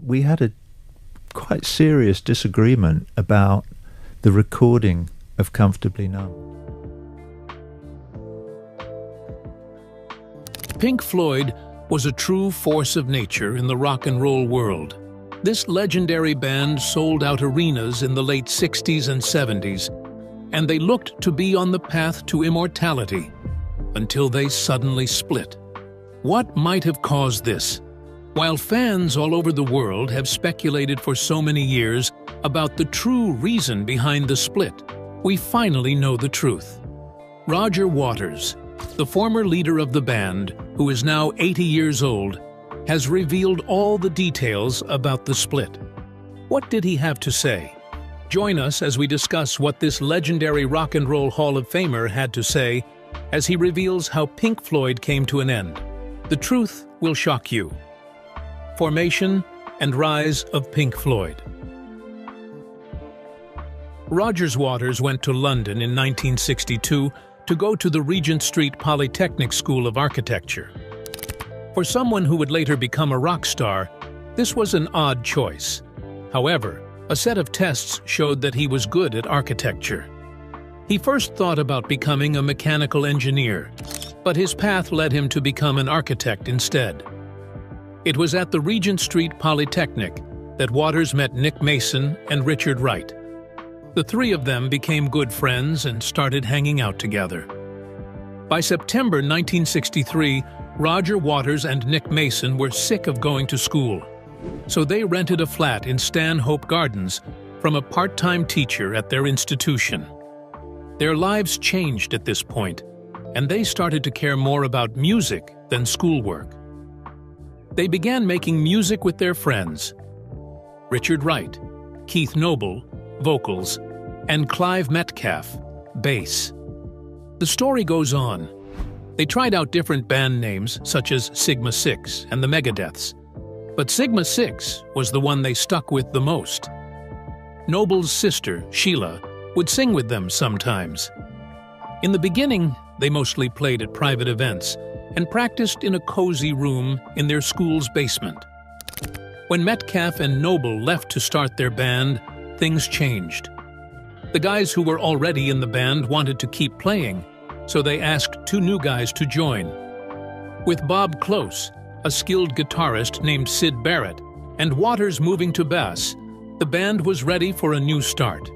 we had a quite serious disagreement about the recording of Comfortably Numb. Pink Floyd was a true force of nature in the rock and roll world. This legendary band sold out arenas in the late 60s and 70s, and they looked to be on the path to immortality until they suddenly split. What might have caused this? While fans all over the world have speculated for so many years about the true reason behind the split, we finally know the truth. Roger Waters, the former leader of the band, who is now 80 years old, has revealed all the details about the split. What did he have to say? Join us as we discuss what this legendary Rock and Roll Hall of Famer had to say as he reveals how Pink Floyd came to an end. The truth will shock you. Formation and rise of Pink Floyd. Roger Waters went to London in 1962 to go to the Regent Street Polytechnic School of Architecture. For someone who would later become a rock star, this was an odd choice. However, a set of tests showed that he was good at architecture. He first thought about becoming a mechanical engineer, but his path led him to become an architect instead. It was at the Regent Street Polytechnic that Waters met Nick Mason and Richard Wright. The three of them became good friends and started hanging out together. By September 1963, Roger Waters and Nick Mason were sick of going to school, so they rented a flat in Stanhope Gardens from a part-time teacher at their institution. Their lives changed at this point, and they started to care more about music than schoolwork. They began making music with their friends: Richard Wright, Keith Noble, vocals, and Clive Metcalf, bass. The story goes on. They tried out different band names such as Sigma 6 and the Megadeths, but Sigma 6 was the one they stuck with the most. Noble's sister, Sheila, would sing with them sometimes. In the beginning, they mostly played at private events and practiced in a cozy room in their school's basement. When Metcalf and Noble left to start their band, things changed. The guys who were already in the band wanted to keep playing, so they asked two new guys to join. With Bob Close, a skilled guitarist named Syd Barrett, and Waters moving to bass, the band was ready for a new start.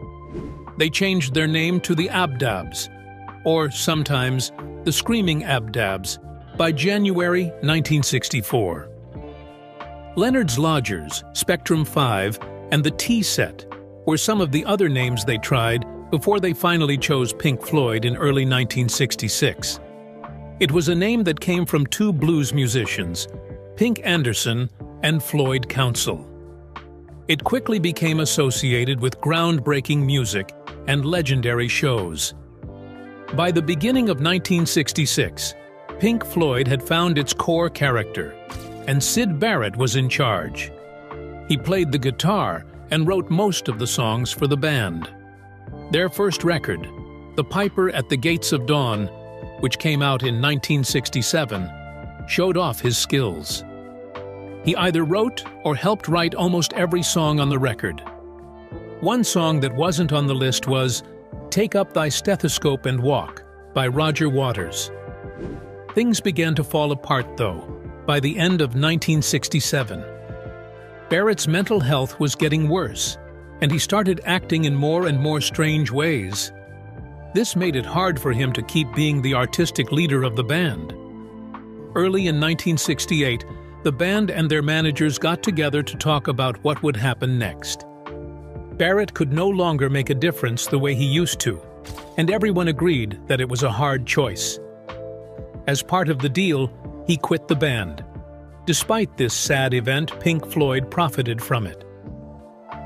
They changed their name to the Abdabs, or sometimes the Screaming Abdabs, by January 1964. Leonard's Lodgers, Spectrum 5, and the T-Set were some of the other names they tried before they finally chose Pink Floyd in early 1966. It was a name that came from two blues musicians, Pink Anderson and Floyd Council. It quickly became associated with groundbreaking music and legendary shows. By the beginning of 1966, Pink Floyd had found its core character, and Syd Barrett was in charge. He played the guitar and wrote most of the songs for the band. Their first record, The Piper at the Gates of Dawn, which came out in 1967, showed off his skills. He either wrote or helped write almost every song on the record. One song that wasn't on the list was Take Up Thy Stethoscope and Walk by Roger Waters. Things began to fall apart, though, by the end of 1967. Barrett's mental health was getting worse, and he started acting in more and more strange ways. This made it hard for him to keep being the artistic leader of the band. Early in 1968, the band and their managers got together to talk about what would happen next. Barrett could no longer make a difference the way he used to, and everyone agreed that it was a hard choice. As part of the deal, he quit the band. Despite this sad event, Pink Floyd profited from it.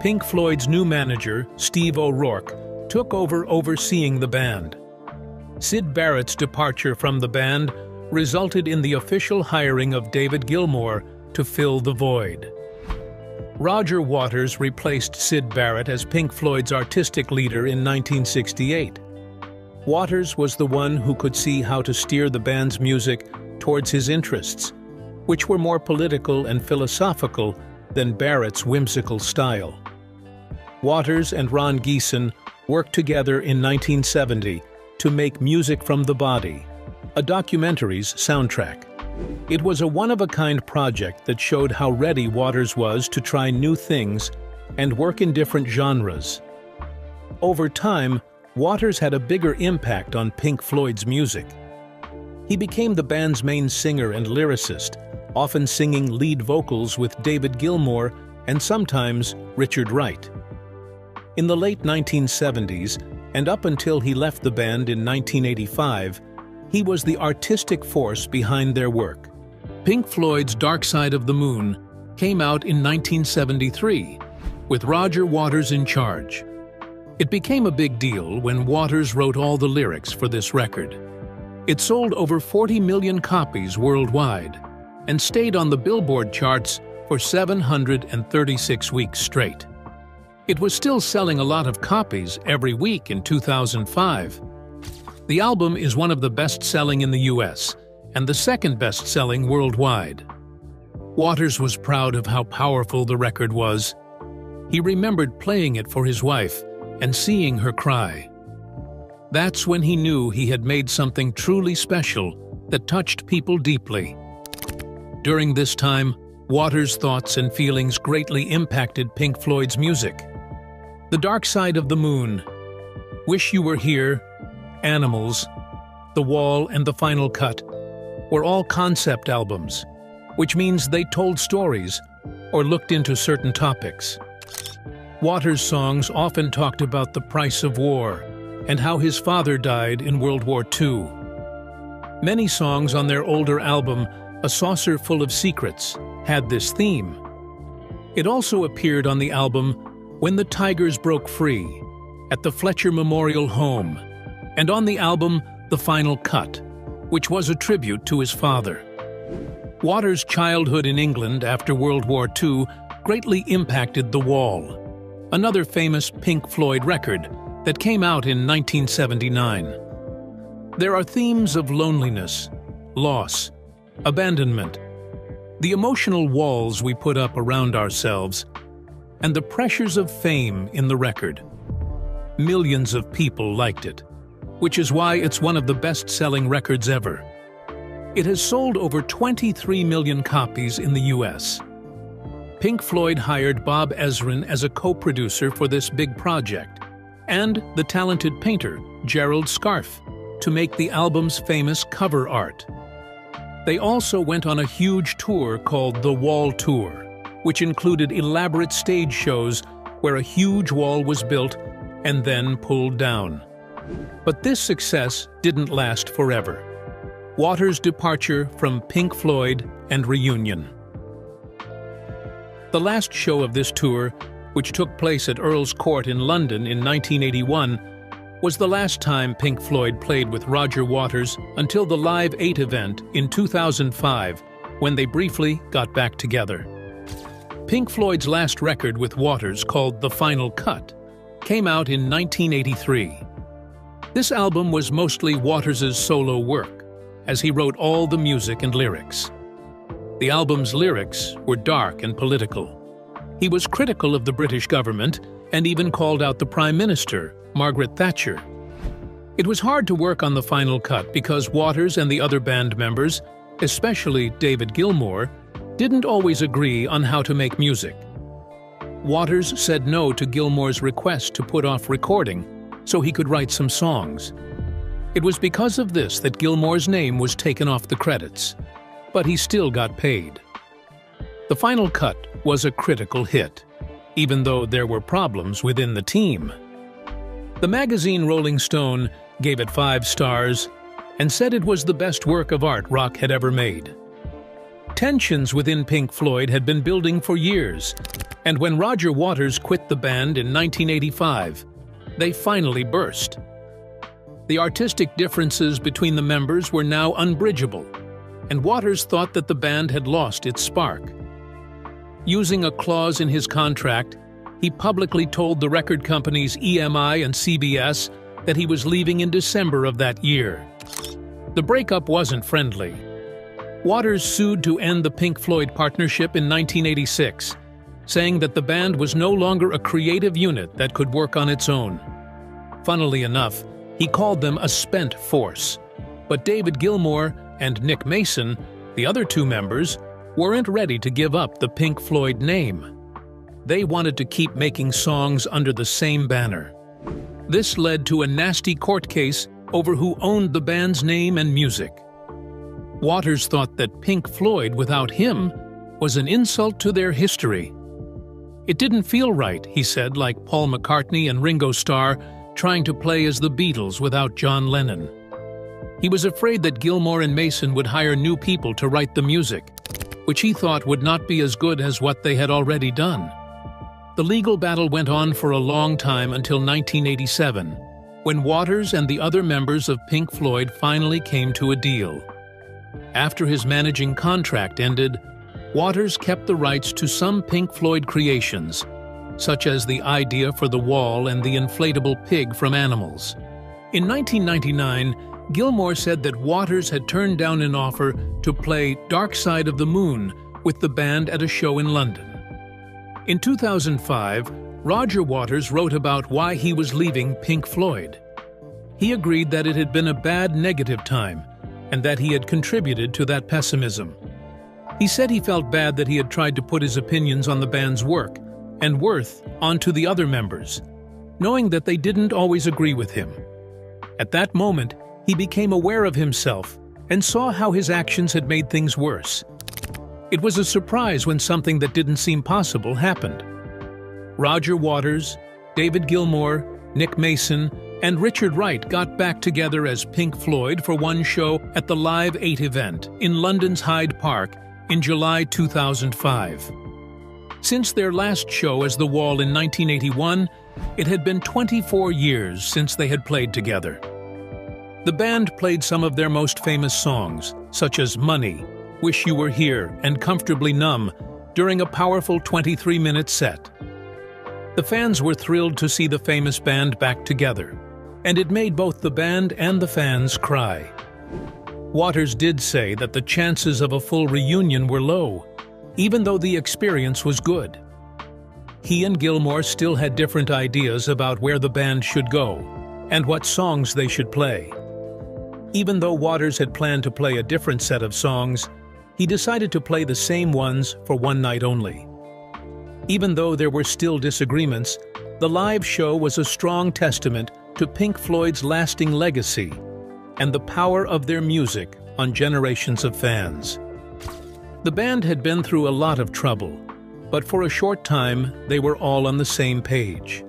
Pink Floyd's new manager, Steve O'Rourke, took over overseeing the band. Syd Barrett's departure from the band resulted in the official hiring of David Gilmour to fill the void. Roger Waters replaced Syd Barrett as Pink Floyd's artistic leader in 1968. Waters was the one who could see how to steer the band's music towards his interests, which were more political and philosophical than Barrett's whimsical style. Waters and Ron Geeson worked together in 1970 to make Music from the Body, a documentary's soundtrack. It was a one-of-a-kind project that showed how ready Waters was to try new things and work in different genres. Over time, Waters had a bigger impact on Pink Floyd's music. He became the band's main singer and lyricist, often singing lead vocals with David Gilmour and sometimes Richard Wright. In the late 1970s, and up until he left the band in 1985, he was the artistic force behind their work. Pink Floyd's Dark Side of the Moon came out in 1973, with Roger Waters in charge. It became a big deal when Waters wrote all the lyrics for this record. It sold over 40 million copies worldwide and stayed on the Billboard charts for 736 weeks straight. It was still selling a lot of copies every week in 2005. The album is one of the best-selling in the US and the second best-selling worldwide. Waters was proud of how powerful the record was. He remembered playing it for his wife and seeing her cry. That's when he knew he had made something truly special that touched people deeply. During this time, Waters' thoughts and feelings greatly impacted Pink Floyd's music. The Dark Side of the Moon, Wish You Were Here, Animals, The Wall, and The Final Cut were all concept albums, which means they told stories or looked into certain topics. Waters' songs often talked about the price of war and how his father died in World War II. Many songs on their older album, A Saucer Full of Secrets, had this theme. It also appeared on the album When the Tigers Broke Free, at the Fletcher Memorial Home, and on the album The Final Cut, which was a tribute to his father. Waters' childhood in England after World War II greatly impacted The Wall, another famous Pink Floyd record that came out in 1979. There are themes of loneliness, loss, abandonment, the emotional walls we put up around ourselves, and the pressures of fame in the record. Millions of people liked it, which is why it's one of the best-selling records ever. It has sold over 23 million copies in the US. Pink Floyd hired Bob Ezrin as a co-producer for this big project, and the talented painter, Gerald Scarfe, to make the album's famous cover art. They also went on a huge tour called the Wall Tour, which included elaborate stage shows where a huge wall was built and then pulled down. But this success didn't last forever. Waters' departure from Pink Floyd and reunion. The last show of this tour, which took place at Earl's Court in London in 1981, was the last time Pink Floyd played with Roger Waters until the Live 8 event in 2005, when they briefly got back together. Pink Floyd's last record with Waters, called The Final Cut, came out in 1983. This album was mostly Waters' solo work, as he wrote all the music and lyrics. The album's lyrics were dark and political. He was critical of the British government and even called out the Prime Minister, Margaret Thatcher. It was hard to work on The Final Cut because Waters and the other band members, especially David Gilmour, didn't always agree on how to make music. Waters said no to Gilmour's request to put off recording so he could write some songs. It was because of this that Gilmour's name was taken off the credits, but he still got paid. The Final Cut was a critical hit, even though there were problems within the team. The magazine Rolling Stone gave it 5 stars and said it was the best work of art rock had ever made. Tensions within Pink Floyd had been building for years, and when Roger Waters quit the band in 1985, they finally burst. The artistic differences between the members were now unbridgeable, and Waters thought that the band had lost its spark. Using a clause in his contract, he publicly told the record companies EMI and CBS that he was leaving in December of that year. The breakup wasn't friendly. Waters sued to end the Pink Floyd partnership in 1986, saying that the band was no longer a creative unit that could work on its own. Funnily enough, he called them a spent force. But David Gilmour and Nick Mason, the other two members, weren't ready to give up the Pink Floyd name. They wanted to keep making songs under the same banner. This led to a nasty court case over who owned the band's name and music. Waters thought that Pink Floyd without him was an insult to their history. It didn't feel right, he said, like Paul McCartney and Ringo Starr trying to play as the Beatles without John Lennon. He was afraid that Gilmour and Mason would hire new people to write the music, which he thought would not be as good as what they had already done. The legal battle went on for a long time until 1987, when Waters and the other members of Pink Floyd finally came to a deal. After his managing contract ended, Waters kept the rights to some Pink Floyd creations, such as the idea for the wall and the inflatable pig from Animals. In 1999, Gilmour said that Waters had turned down an offer to play Dark Side of the Moon with the band at a show in London. In 2005, Roger Waters wrote about why he was leaving Pink Floyd. He agreed that it had been a bad negative time and that he had contributed to that pessimism. He said he felt bad that he had tried to put his opinions on the band's work and worth onto the other members, knowing that they didn't always agree with him. At that moment, he became aware of himself and saw how his actions had made things worse. It was a surprise when something that didn't seem possible happened. Roger Waters, David Gilmour, Nick Mason, and Richard Wright got back together as Pink Floyd for one show at the Live 8 event in London's Hyde Park in July 2005. Since their last show as The Wall in 1981, it had been 24 years since they had played together. The band played some of their most famous songs, such as Money, Wish You Were Here, and Comfortably Numb, during a powerful 23-minute set. The fans were thrilled to see the famous band back together, and it made both the band and the fans cry. Waters did say that the chances of a full reunion were low, even though the experience was good. He and Gilmour still had different ideas about where the band should go and what songs they should play. Even though Waters had planned to play a different set of songs, he decided to play the same ones for one night only. Even though there were still disagreements, the live show was a strong testament to Pink Floyd's lasting legacy and the power of their music on generations of fans. The band had been through a lot of trouble, but for a short time they were all on the same page.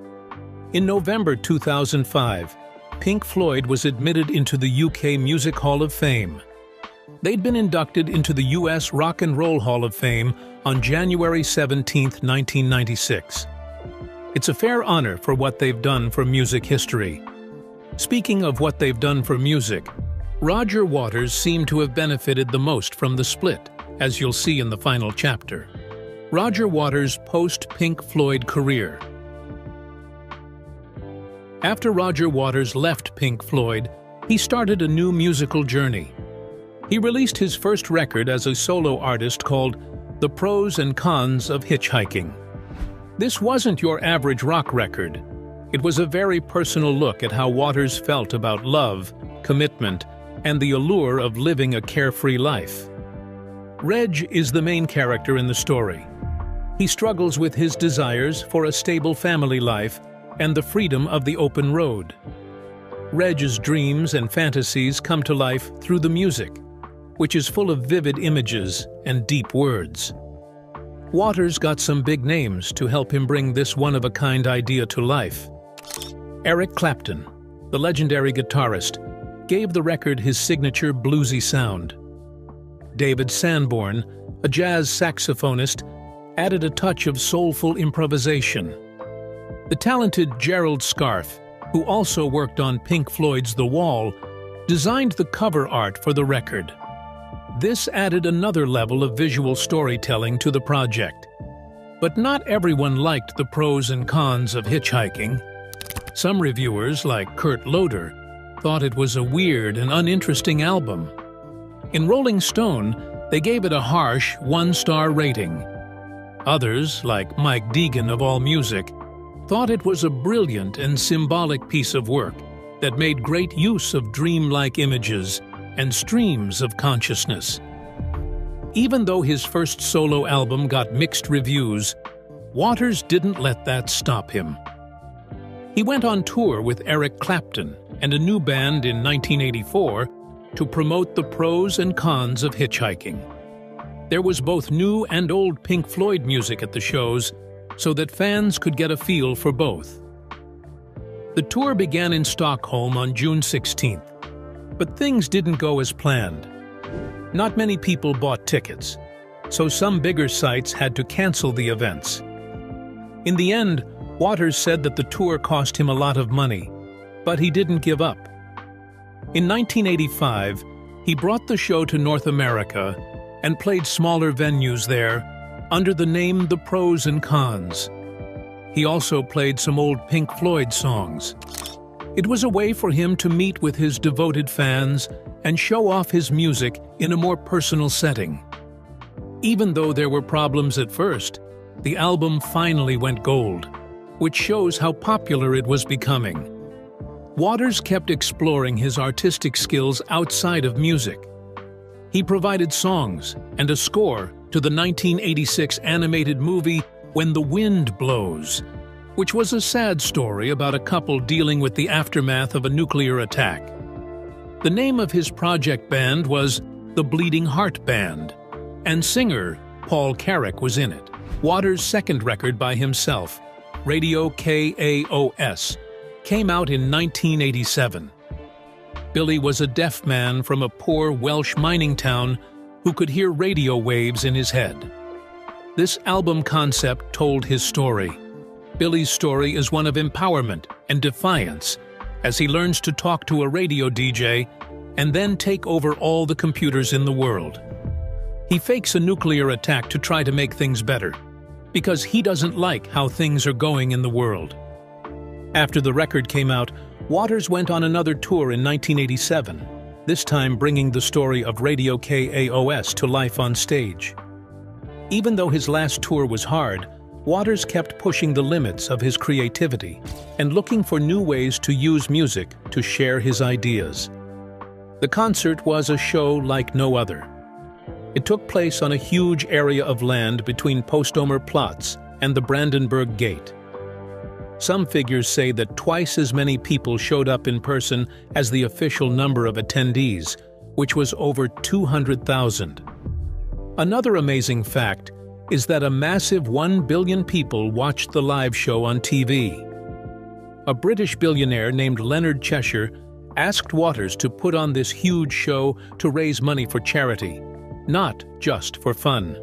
In November 2005, Pink Floyd was admitted into the UK Music Hall of Fame. They'd been inducted into the US Rock and Roll Hall of Fame on January 17, 1996. It's a fair honor for what they've done for music history. Speaking of what they've done for music, Roger Waters seemed to have benefited the most from the split, as you'll see in the final chapter. Roger Waters' post-Pink Floyd career. After Roger Waters left Pink Floyd, he started a new musical journey. He released his first record as a solo artist called The Pros and Cons of Hitchhiking. This wasn't your average rock record. It was a very personal look at how Waters felt about love, commitment, and the allure of living a carefree life. Reg is the main character in the story. He struggles with his desires for a stable family life and the freedom of the open road. Reg's dreams and fantasies come to life through the music, which is full of vivid images and deep words. Waters got some big names to help him bring this one-of-a-kind idea to life. Eric Clapton, the legendary guitarist, gave the record his signature bluesy sound. David Sanborn, a jazz saxophonist, added a touch of soulful improvisation. The talented Gerald Scarfe, who also worked on Pink Floyd's The Wall, designed the cover art for the record. This added another level of visual storytelling to the project. But not everyone liked the pros and cons of Hitchhiking. Some reviewers, like Kurt Loder, thought it was a weird and uninteresting album. In Rolling Stone, they gave it a harsh 1-star rating. Others, like Mike Deegan of AllMusic, thought it was a brilliant and symbolic piece of work that made great use of dreamlike images and streams of consciousness. Even though his first solo album got mixed reviews, Waters didn't let that stop him. He went on tour with Eric Clapton and a new band in 1984 to promote the pros and cons of hitchhiking. There was both new and old Pink Floyd music at the shows, so that fans could get a feel for both. The tour began in Stockholm on June 16th, but things didn't go as planned. Not many people bought tickets, so some bigger sites had to cancel the events. In the end, Waters said that the tour cost him a lot of money, but he didn't give up. In 1985, he brought the show to North America and played smaller venues there under the name The Pros and Cons. He also played some old Pink Floyd songs. It was a way for him to meet with his devoted fans and show off his music in a more personal setting. Even though there were problems at first, the album finally went gold, which shows how popular it was becoming. Waters kept exploring his artistic skills outside of music. He provided songs and a score to the 1986 animated movie When the Wind Blows, which was a sad story about a couple dealing with the aftermath of a nuclear attack. The name of his project band was the Bleeding Heart Band, and singer Paul Carrack was in it. Waters' second record by himself, Radio KAOS, came out in 1987. Billy was a deaf man from a poor Welsh mining town who could hear radio waves in his head. This album concept told his story. Billy's story is one of empowerment and defiance as he learns to talk to a radio DJ and then take over all the computers in the world. He fakes a nuclear attack to try to make things better, because he doesn't like how things are going in the world. After the record came out, Waters went on another tour in 1987, this time bringing the story of Radio KAOS to life on stage. Even though his last tour was hard, Waters kept pushing the limits of his creativity and looking for new ways to use music to share his ideas. The concert was a show like no other. It took place on a huge area of land between Postomer Platz and the Brandenburg Gate. Some figures say that twice as many people showed up in person as the official number of attendees, which was over 200,000. Another amazing fact is that a massive 1 billion people watched the live show on TV. A British billionaire named Leonard Cheshire asked Waters to put on this huge show to raise money for charity, not just for fun.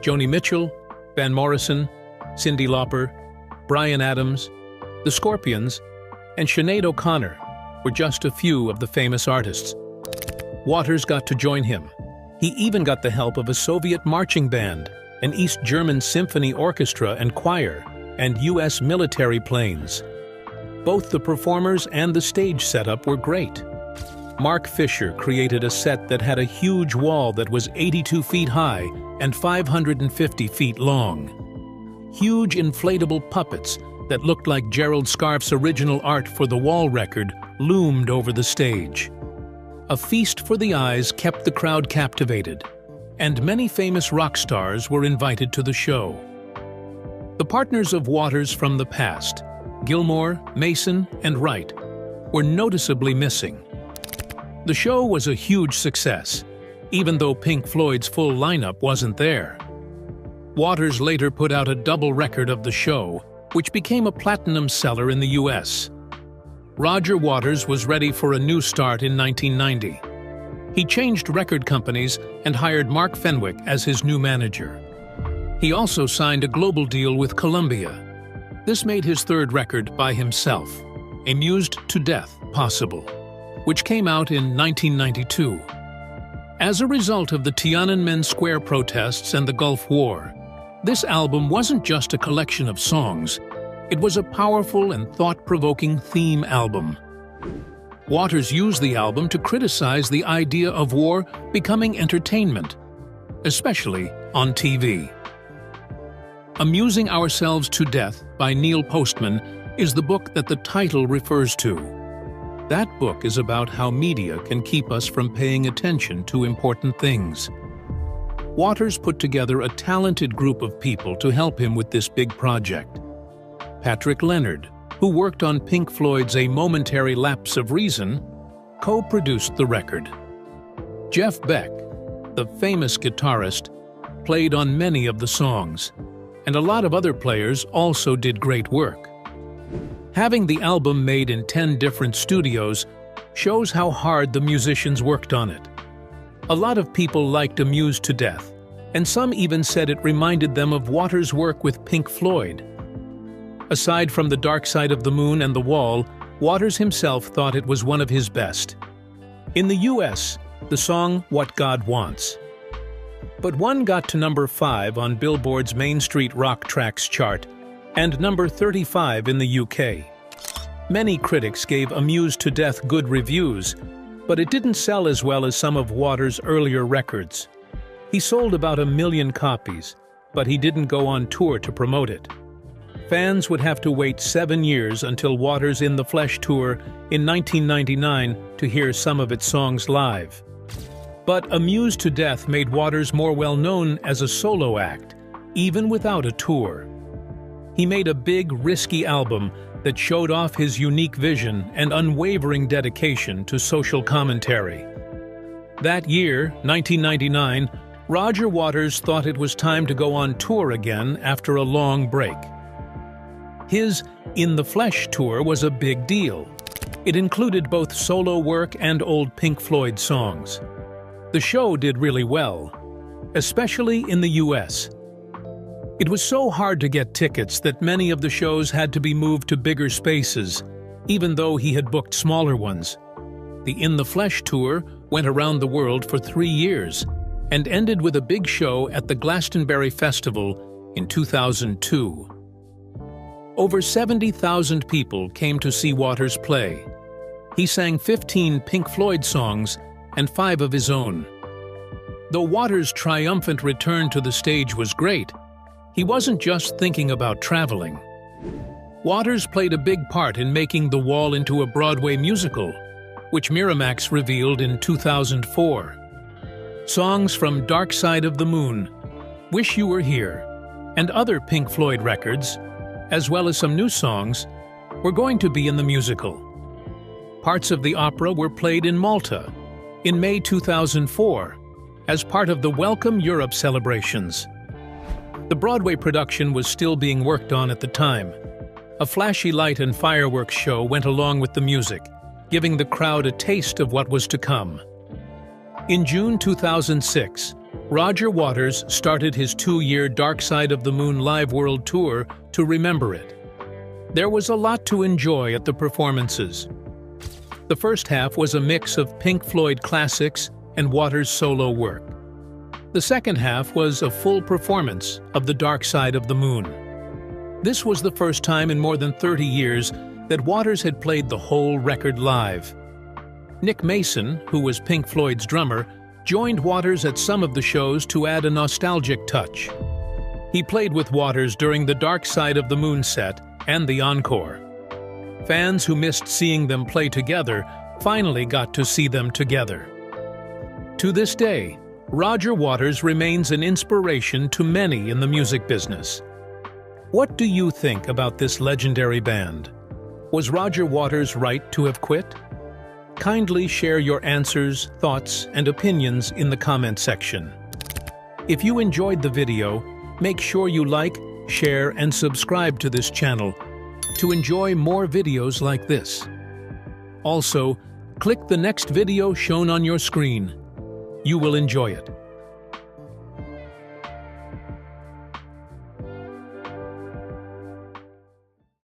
Joni Mitchell, Van Morrison, Cyndi Lauper, Bryan Adams, the Scorpions, and Sinead O'Connor were just a few of the famous artists. Waters got to join him. He even got the help of a Soviet marching band, an East German symphony orchestra and choir, and U.S. military planes. Both the performers and the stage setup were great. Mark Fisher created a set that had a huge wall that was 82 feet high and 550 feet long. Huge inflatable puppets that looked like Gerald Scarfe's original art for the Wall record loomed over the stage. A feast for the eyes kept the crowd captivated, and many famous rock stars were invited to the show. The partners of Waters from the past, Gilmour, Mason, and Wright, were noticeably missing. The show was a huge success, even though Pink Floyd's full lineup wasn't there. Waters later put out a double record of the show, which became a platinum seller in the US. Roger Waters was ready for a new start in 1990. He changed record companies and hired Mark Fenwick as his new manager. He also signed a global deal with Columbia. This made his third record by himself, Amused to Death Possible, which came out in 1992. As a result of the Tiananmen Square protests and the Gulf War, this album wasn't just a collection of songs, it was a powerful and thought-provoking theme album. Waters used the album to criticize the idea of war becoming entertainment, especially on TV. Amusing Ourselves to Death by Neil Postman is the book that the title refers to. That book is about how media can keep us from paying attention to important things. Waters put together a talented group of people to help him with this big project. Patrick Leonard, who worked on Pink Floyd's A Momentary Lapse of Reason, co-produced the record. Jeff Beck, the famous guitarist, played on many of the songs, and a lot of other players also did great work. Having the album made in 10 different studios shows how hard the musicians worked on it. A lot of people liked Amused to Death, and some even said it reminded them of Waters' work with Pink Floyd. Aside from The Dark Side of the Moon and The Wall, Waters himself thought it was one of his best. In the US, the song What God Wants. But one got to number 5 on Billboard's Main Street Rock Tracks chart, and number 35 in the UK. Many critics gave Amused to Death good reviews, but it didn't sell as well as some of Waters' earlier records. He sold about 1 million copies, but he didn't go on tour to promote it. Fans would have to wait 7 years until Waters' In the Flesh tour in 1999 to hear some of its songs live. But Amused to Death made Waters more well-known as a solo act, even without a tour. He made a big, risky album that showed off his unique vision and unwavering dedication to social commentary. That year, 1999, Roger Waters thought it was time to go on tour again after a long break. His In the Flesh tour was a big deal. It included both solo work and old Pink Floyd songs. The show did really well, especially in the US. It was so hard to get tickets that many of the shows had to be moved to bigger spaces, even though he had booked smaller ones. The In the Flesh tour went around the world for 3 years and ended with a big show at the Glastonbury Festival in 2002. Over 70,000 people came to see Waters play. He sang 15 Pink Floyd songs and 5 of his own. Though Waters' triumphant return to the stage was great, he wasn't just thinking about traveling. Waters played a big part in making The Wall into a Broadway musical, which Miramax revealed in 2004. Songs from Dark Side of the Moon, Wish You Were Here, and other Pink Floyd records, as well as some new songs, were going to be in the musical. Parts of the opera were played in Malta in May 2004 as part of the Welcome Europe celebrations. The Broadway production was still being worked on at the time. A flashy light and fireworks show went along with the music, giving the crowd a taste of what was to come. In June 2006, Roger Waters started his 2-year Dark Side of the Moon Live World Tour to remember it. There was a lot to enjoy at the performances. The first half was a mix of Pink Floyd classics and Waters' solo work. The second half was a full performance of The Dark Side of the Moon. This was the first time in more than 30 years that Waters had played the whole record live. Nick Mason, who was Pink Floyd's drummer, joined Waters at some of the shows to add a nostalgic touch. He played with Waters during the Dark Side of the Moon set and the encore. Fans who missed seeing them play together finally got to see them together. To this day, Roger Waters remains an inspiration to many in the music business. What do you think about this legendary band? Was Roger Waters right to have quit? Kindly share your answers, thoughts, and opinions in the comment section. If you enjoyed the video, make sure you like, share, and subscribe to this channel to enjoy more videos like this. Also, click the next video shown on your screen. You will enjoy it.